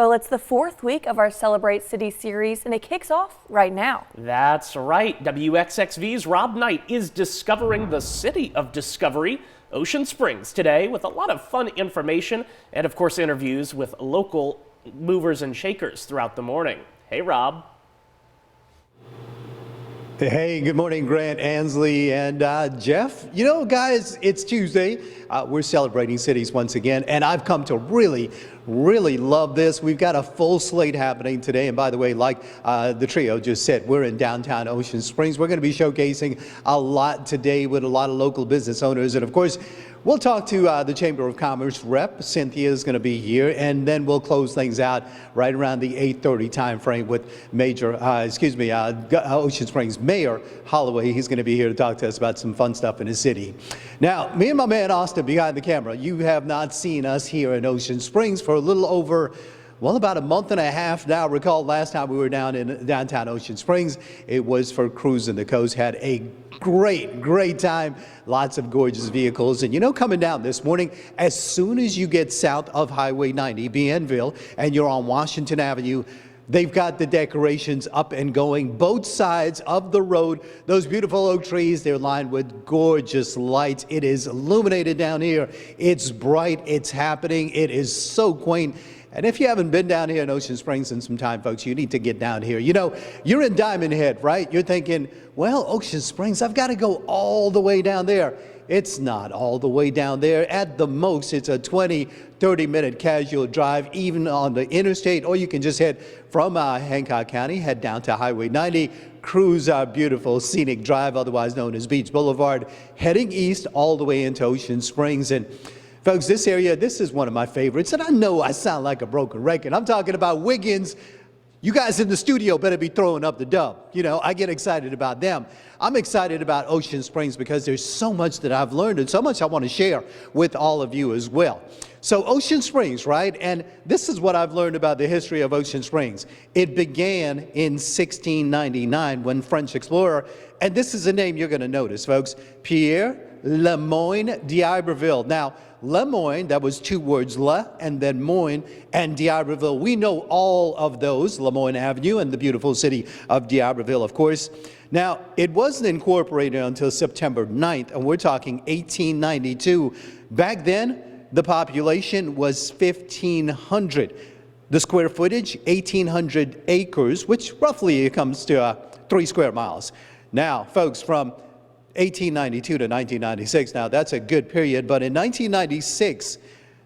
Well, it's the fourth week of our Celebrate City series, and it kicks off right now. That's right. WXXV's Rob Knight is discovering the city of Discovery, Ocean Springs, today with a lot of fun information and, of course, interviews with local movers and shakers throughout the morning. Hey, Rob. Hey, good morning, Grant, Ansley, and Jeff. You know, guys, it's Tuesday. We're celebrating cities once again, and I've come to really love this. We've got a full slate happening today. And by the way, like the trio just said, we're in downtown Ocean Springs. We're going to be showcasing a lot today with a lot of local business owners. And of course, we'll talk to the Chamber of Commerce rep. Cynthia is going to be here, and then we'll close things out right around the 8:30 time frame with Ocean Springs Mayor Holloway. He's going to be here to talk to us about some fun stuff in his city. Now, me and my man Austin behind the camera, you have not seen us here in Ocean Springs for a little over, well, about a month and a half now. Recall last time we were down in downtown Ocean Springs, it was for Cruising the Coast. Had a great time. Lots of gorgeous vehicles. And you know, coming down this morning, as soon as you get south of Highway 90, Bienville, and you're on Washington Avenue, they've got the decorations up and going, both sides of the road. Those beautiful oak trees, they're lined with gorgeous lights. It is illuminated down here. It's bright, it's happening. It is so quaint. And if you haven't been down here in Ocean Springs in some time, folks, you need to get down here. You know, you're in Diamond Head, right? You're thinking, well, Ocean Springs, I've got to go all the way down there. It's not all the way down there. At the most, it's a 20-30-minute casual drive, even on the interstate, or you can just head from Hancock County, head down to Highway 90, cruise our beautiful scenic drive, otherwise known as Beach Boulevard, heading east all the way into Ocean Springs. And folks, this area, this is one of my favorites, and I know I sound like a broken record. I'm talking about Wiggins. You guys in the studio better be throwing up the dub. You know, I get excited about them. I'm excited about Ocean Springs because there's so much that I've learned and so much I want to share with all of you as well. So Ocean Springs, right? And this is what I've learned about the history of Ocean Springs. It began in 1699 when French explorer, and this is a name you're going to notice, folks, Pierre Le Moyne d'Iberville. Now, Le Moyne, that was two words, Le and then Moyne, and d'Iberville. We know all of those, Le Moyne Avenue and the beautiful city of d'Iberville, of course. Now, it wasn't incorporated until September 9th, and we're talking 1892. Back then, the population was 1,500. The square footage, 1,800 acres, which roughly comes to 3 square miles. Now, folks, from 1892 to 1996, now that's a good period, but in 1996,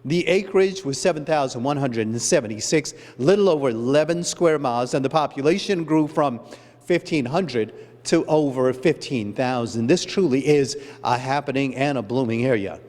the acreage was 7,176, little over 11 square miles, and the population grew from 1,500 to over 15,000. This truly is a happening and a blooming area.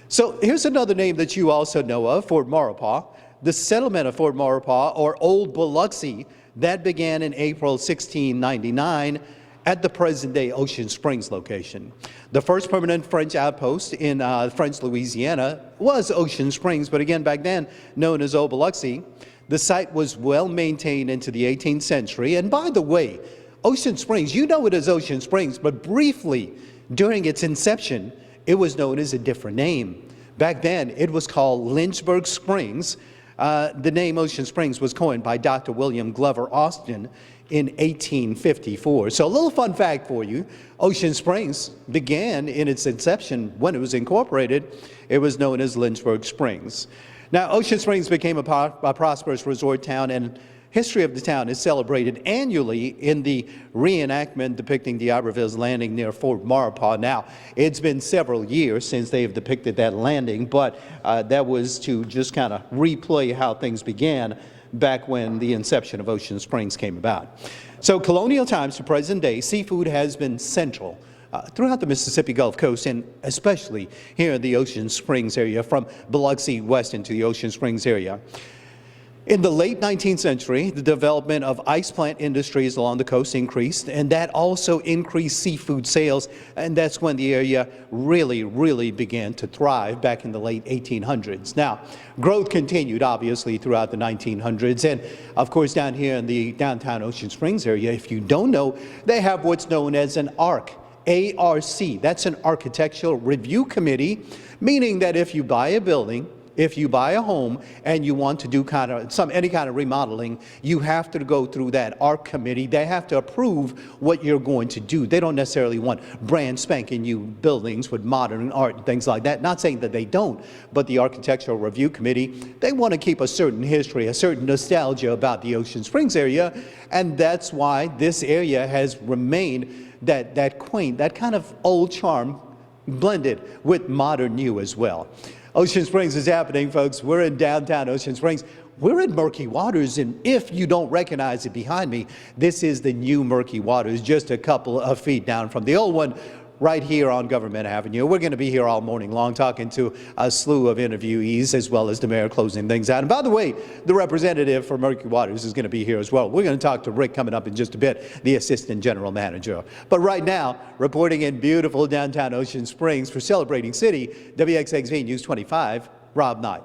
So here's another name that you also know of, Fort Maurepas. The settlement of Fort Maurepas, or Old Biloxi, that began in April 1699 at the present-day Ocean Springs location. The first permanent French outpost in French Louisiana was Ocean Springs, but again, back then known as Old Biloxi. The site was well maintained into the 18th century. And by the way, Ocean Springs, you know it as Ocean Springs, but briefly during its inception, it was known as a different name. Back then, it was called Lynchburg Springs. The name Ocean Springs was coined by Dr. William Glover Austin in 1854. So a little fun fact for you, Ocean Springs began in its inception when it was incorporated. It was known as Lynchburg Springs. Now, Ocean Springs became a prosperous resort town, and history of the town is celebrated annually in the reenactment depicting d'Iberville's landing near Fort Maurepas. Now, it's been several years since they've depicted that landing, but that was to just kind of replay how things began back when the inception of Ocean Springs came about. So colonial times to present day, seafood has been central throughout the Mississippi Gulf Coast, and especially here in the Ocean Springs area, from Biloxi west into the Ocean Springs area. In the late 19th century, the development of ice plant industries along the coast increased, and that also increased seafood sales, and that's when the area really began to thrive back in the late 1800s. Now, growth continued, obviously, throughout the 1900s, and of course, down here in the downtown Ocean Springs area, if you don't know, they have what's known as an ARC, A-R-C. That's an Architectural Review Committee, meaning that if you buy a building, if you buy a home and you want to do any kind of remodeling, you have to go through that art committee. They have to approve what you're going to do. They don't necessarily want brand spanking new buildings with modern art and things like that. Not saying that they don't, but the Architectural Review Committee, they want to keep a certain history, a certain nostalgia about the Ocean Springs area, and that's why this area has remained that quaint, that kind of old charm blended with modern new as well. Ocean Springs is happening, folks. We're in downtown Ocean Springs. We're in Murky Waters, and if you don't recognize it behind me, this is the new Murky Waters, just a couple of feet down from the old one, right here on Government Avenue. We're going to be here all morning long talking to a slew of interviewees, as well as the mayor closing things out. And by the way, the representative for Murky Waters is going to be here as well. We're going to talk to Rick coming up in just a bit, the assistant general manager. But right now, reporting in beautiful downtown Ocean Springs for Celebrating City, WXXV News 25, Rob Knight.